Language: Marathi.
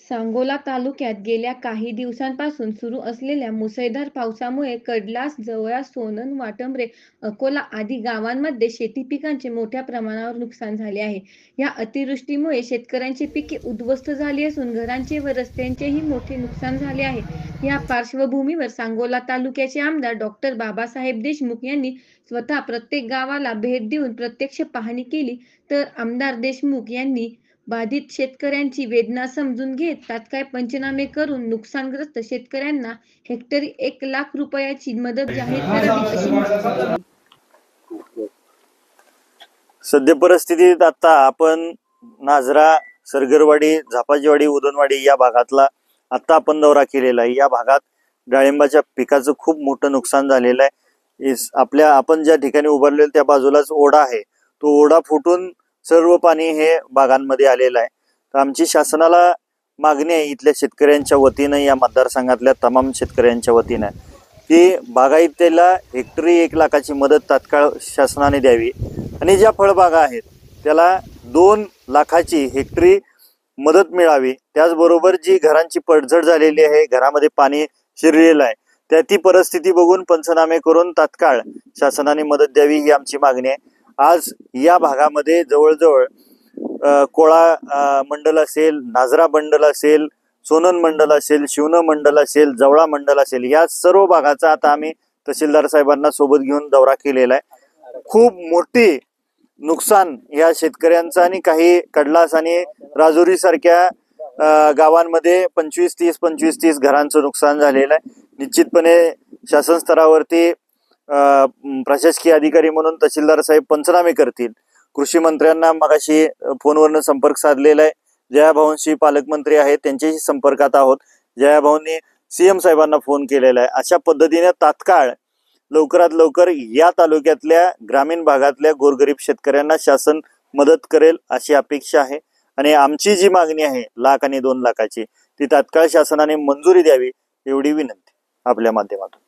सांगोला तालुक्यात गेल्या काही दिवसांपासून सुरू असलेल्या मुसळधार पावसामुळे कडलास, जवळास, सोनन, वाटंबरे, अकोला आदी गावांमध्ये शेती पिकांचे मोठ्या प्रमाणावर नुकसान झाले आहे. या अतिवृष्टीमुळे शेतकऱ्यांची पिके उद्ध्वस्त झाली असून घरांचे व रस्त्यांचेही मोठे नुकसान झाले आहे. या पार्श्वभूमीवर सांगोला तालुक्याचे आमदार डॉक्टर बाबासाहेब देशमुख यांनी स्वतः प्रत्येक गावाला भेट देऊन प्रत्यक्ष पाहणी केली. तर आमदार देशमुख यांनी बाधित शेतकऱ्यांची वेदना समजून घेत तात्काळ पंचनामे करून नुकसानग्रस्त शेतकऱ्यांना हेक्टरी 1,00,000 रुपयाची मदत जाहीर करावी अशी मागणी केली. सध्या परिस्थितीत आता आपण नाझरा, सरगरवाडी, झापाजीवाडी, उदनवाडी या भागातला आता आपण दौरा केलेला आहे. या भागात डाळिंबाच्या पिकाचं खूप मोठं नुकसान झालेलं आहे. आपण ज्या ठिकाणी उभारलेलं त्या बाजूलाच ओढा आहे. तो ओढा फुटून सर्व पाणी हे बागांमध्ये आलेलं आहे. तर आमची शासनाला मागणी आहे इथल्या शेतकऱ्यांच्या वतीनं, या मतदारसंघातल्या तमाम शेतकऱ्यांच्या वतीनं, की बागायतीला हेक्टरी 1,00,000ची मदत तात्काळ शासनाने द्यावी आणि ज्या फळबागा आहेत त्याला 2,00,000ची हेक्टरी मदत मिळावी. त्याचबरोबर जी घरांची पडझड झालेली आहे, घरामध्ये पाणी शिरलेलं आहे, त्या ती परिस्थिती बघून पंचनामे करून तात्काळ शासनाने मदत द्यावी ही आमची मागणी आहे. आज या भागामध्ये जवळजवळ कोळा मंडल असेल, नाझरा मंडल असेल, सोनन मंडल असेल, शिवना मंडल असेल, जवळा मंडल असेल, या सर्व भागाचा आता आम्ही तहसीलदार साहेबांना सोबत घेऊन दौरा केलेला आहे. खूप मोठी नुकसान या शेतकऱ्यांचं आणि काही कडलास आणि राजुरी सारख्या गावांमध्ये 25-30 घरांचं नुकसान झालेलं आहे. निश्चितपणे शासन स्तरावरती प्रशासकीय अधिकारी म्हणून तहसीलदार साहेब पंचनामे करतील. कृषी मंत्र्यांना मगाशी फोनवरनं संपर्क साधलेला आहे. जयाभाऊंशी पालकमंत्री आहेत, त्यांच्याशी संपर्कात आहोत. जयाभाऊंनी CM साहेबांना फोन केलेला आहे. अशा पद्धतीने तात्काळ लवकरात लवकर या तालुक्यातल्या ग्रामीण भागातल्या गोरगरीब शेतकऱ्यांना शासन मदत करेल अशी अपेक्षा आहे. आणि आमची जी मागणी आहे 1,00,000 आणि 2,00,000ची, ती तात्काळ शासनाने मंजुरी द्यावी एवढी विनंती आपल्या माध्यमातून.